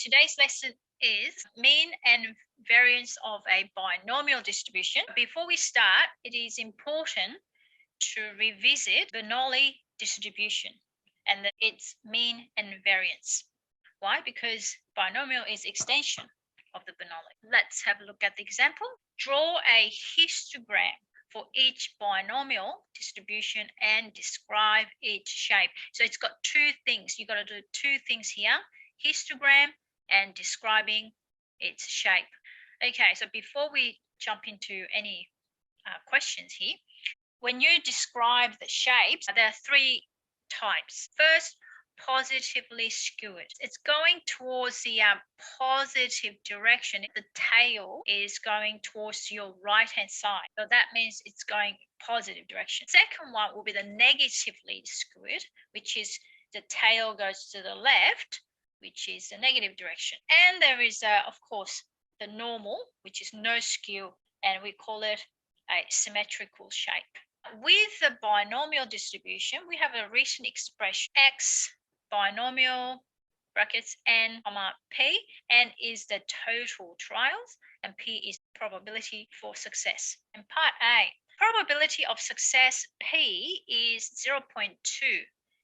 Today's lesson is mean and variance of a binomial distribution. Before we start, it is important to revisit Bernoulli distribution and its mean and variance. Why? Because binomial is extension of the Bernoulli. Let's have a look at the example. Draw a histogram for each binomial distribution and describe its shape. So it's got two things. You've got to do two things here: histogram and describing its shape. Okay, so before we jump into any questions here, when you describe the shapes, there are three types. First, positively skewed. It's going towards the positive direction. The tail is going towards your right hand side, so that means it's going positive direction. Second one will be the negatively skewed, which is the tail goes to the left, which is the negative direction. And there is of course the normal, which is no skew, and we call it a symmetrical shape. With the binomial distribution, we have a recent expression: x binomial brackets n comma p. N is the total trials and p is probability for success. In part A, probability of success p is 0.2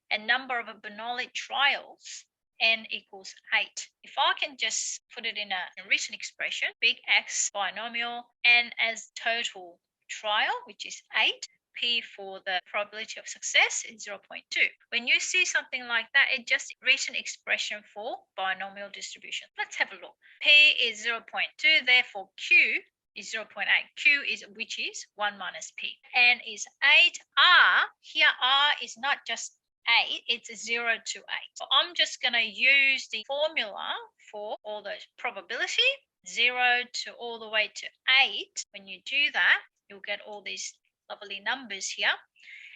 and number of Bernoulli trials n equals 8. If I can just put it in a recent expression, big X binomial, n as total trial, which is 8, P for the probability of success is 0.2. When you see something like that, it's just a recent expression for binomial distribution. Let's have a look. P is 0.2, therefore Q is 0.8. Q is which is 1 minus P. N is 8. R, here R is not just 8, it's 0 to 8. So I'm just going to use the formula for all those probability, 0 to all the way to 8. When you do that, you'll get all these lovely numbers here.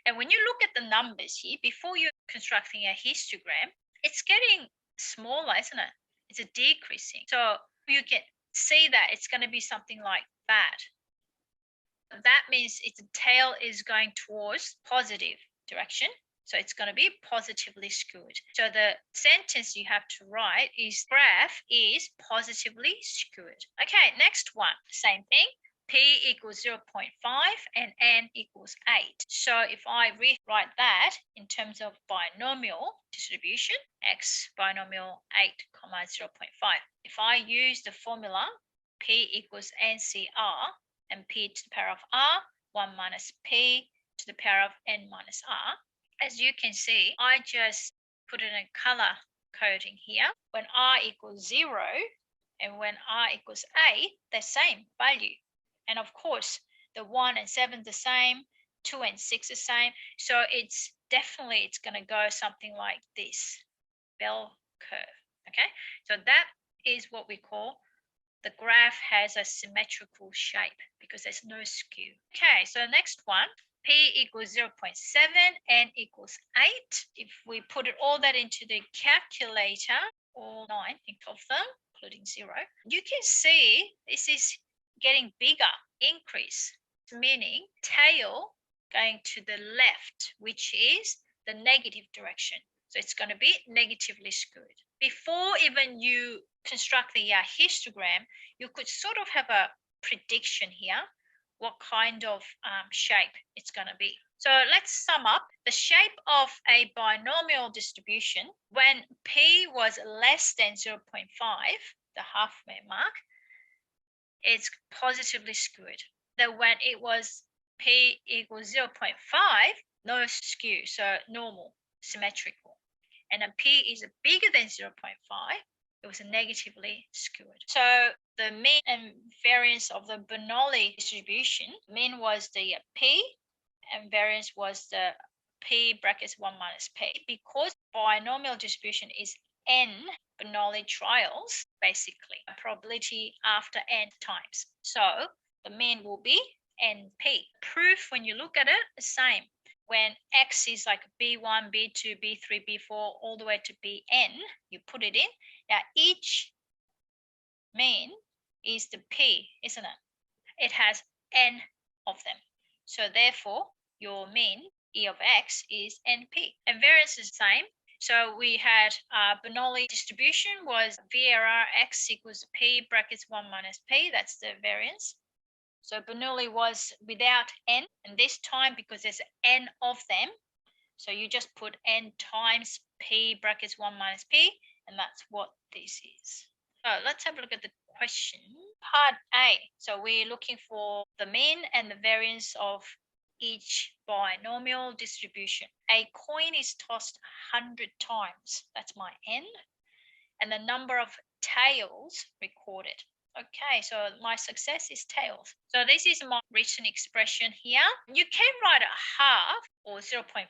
And when you look at the numbers here, before you're constructing a histogram, it's getting smaller, isn't it? It's a decreasing. So you can see that it's going to be something like that. That means its tail is going towards positive direction. So it's going to be positively skewed. So the sentence you have to write is graph is positively skewed. Okay, next one, same thing. P equals 0.5 and n equals 8. So if I rewrite that in terms of binomial distribution, x binomial 8, 0.5. If I use the formula P equals NCR and P to the power of R, 1 minus P to the power of N minus R, as you can see, I just put in a color coding here. When R equals 0 and when R equals 8, they're same value. And of course, the 1 and 7 the same, 2 and 6 the same. So it's going to go something like this, bell curve. Okay, so that is what we call the graph has a symmetrical shape because there's no skew. Okay, so next one, P equals 0.7, N equals 8. If we put it all that into the calculator, all 9, think of them, including 0, you can see this is getting bigger, increase, meaning tail going to the left, which is the negative direction. So it's going to be negatively skewed. Before even you construct the histogram, you could sort of have a prediction here what kind of shape it's going to be. So let's sum up. The shape of a binomial distribution when P was less than 0.5, the halfway mark, it's positively skewed. That when it was P equals 0.5, no skew, so normal, symmetrical. And then P is bigger than 0.5, it was negatively skewed. So the mean and variance of the Bernoulli distribution, mean was the P and variance was the P brackets 1 minus P. Because binomial distribution is n Bernoulli trials, basically a probability after n times. So the mean will be NP. Proof, when you look at it, the same. When X is like B1, B2, B3, B4, all the way to Bn, you put it in. Now each mean is the P, isn't it? It has n of them. So therefore, your mean, E of X, is NP. And variance is the same. So we had Bernoulli distribution was VAR x equals P brackets 1 minus P. That's the variance. So Bernoulli was without n, and this time because there's n of them, so you just put n times P brackets 1 minus P, and that's what this is. So let's have a look at the question. Part A. So we're looking for the mean and the variance of each binomial distribution. A coin is tossed 100 times. That's my n. And the number of tails recorded. Okay, so my success is tails. So this is my written expression here. You can write a half or 0.5,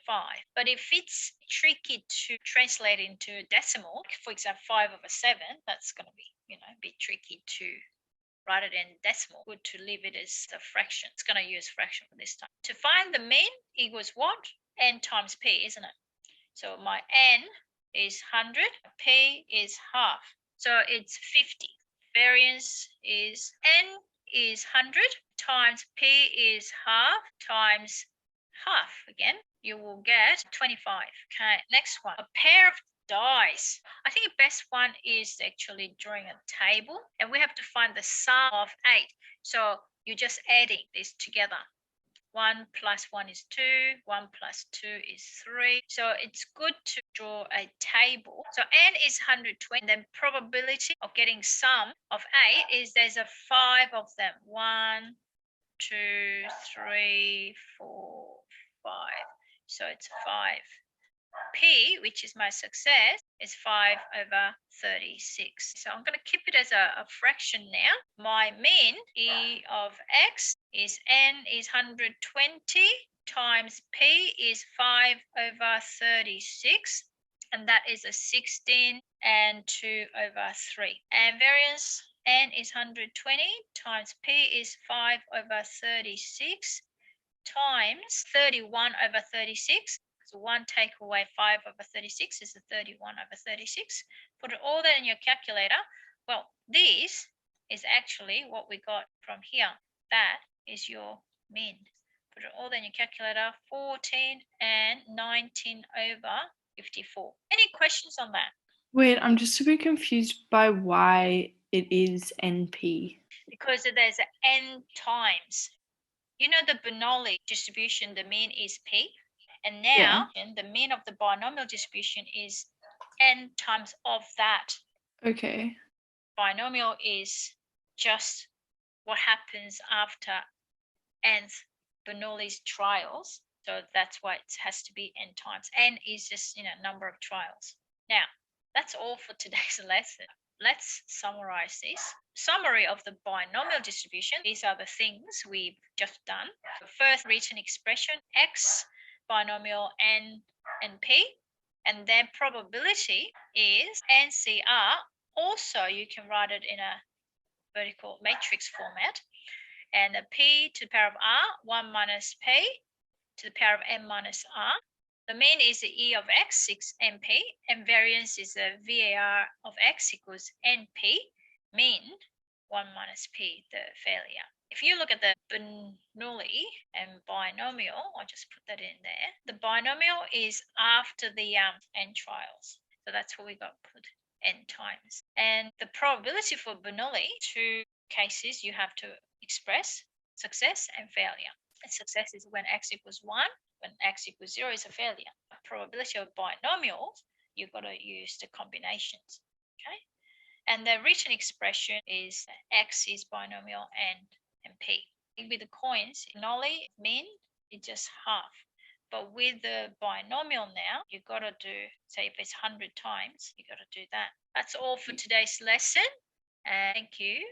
but if it's tricky to translate into decimal, for example, 5/7, that's going to be, a bit tricky to write it in decimal. Good to leave it as a fraction. It's going to use fraction for this time. To find the mean equals what? N times P, isn't it? So my N is 100, P is half. So it's 50. Variance is N is 100 times P is half times half again. You will get 25. Okay, next one. A pair of dice. I think the best one is actually drawing a table, and we have to find the sum of 8. So you're just adding this together. 1 plus 1 is 2, 1 plus 2 is 3. So it's good to draw a table. So n is 120, then probability of getting sum of 8 is there's a 5 of them. 1, 2, 3, 4, 5. So it's 5. P, which is my success, is 5/36. So I'm going to keep it as a fraction now. My mean, E of x, is N is 120 times P is 5/36. And that is a 16 and 2/3. And variance, N is 120 times P is 5/36 times 31/36. So 1 take away 5/36 is a 31/36. Put it all there in your calculator. Well, this is actually what we got from here. That is your mean. Put it all there in your calculator. 14 and 19/54. Any questions on that? Wait, I'm just a bit confused by why it is NP. Because there's n times. You know the Bernoulli distribution, the mean is P. And now the mean of the binomial distribution is n times of that. Okay. Binomial is just what happens after nth Bernoulli's trials. So that's why it has to be n times. N is just, number of trials. Now, that's all for today's lesson. Let's summarize this. Summary of the binomial distribution. These are the things we've just done. The first written expression, x binomial n and p, and their probability is NCR. Also, you can write it in a vertical matrix format. And the p to the power of r, 1 minus p to the power of n minus r. The mean is the E of x, 6np, and variance is the VAR of x equals np. Mean, 1 minus p, the failure. If you look at the Bernoulli and binomial, I'll just put that in there. The binomial is after the n trials. So that's what we got put n times. And the probability for Bernoulli, 2 cases you have to express, success and failure. And success is when x equals 1. When x equals 0 is a failure. The probability of binomials, you've got to use the combinations. Okay? And the written expression is x is binomial and p. With the coins, Bernoulli mean it's just half. But with the binomial now, you've got to do, say if it's 100 times, you've got to do that. That's all for today's lesson. Thank you.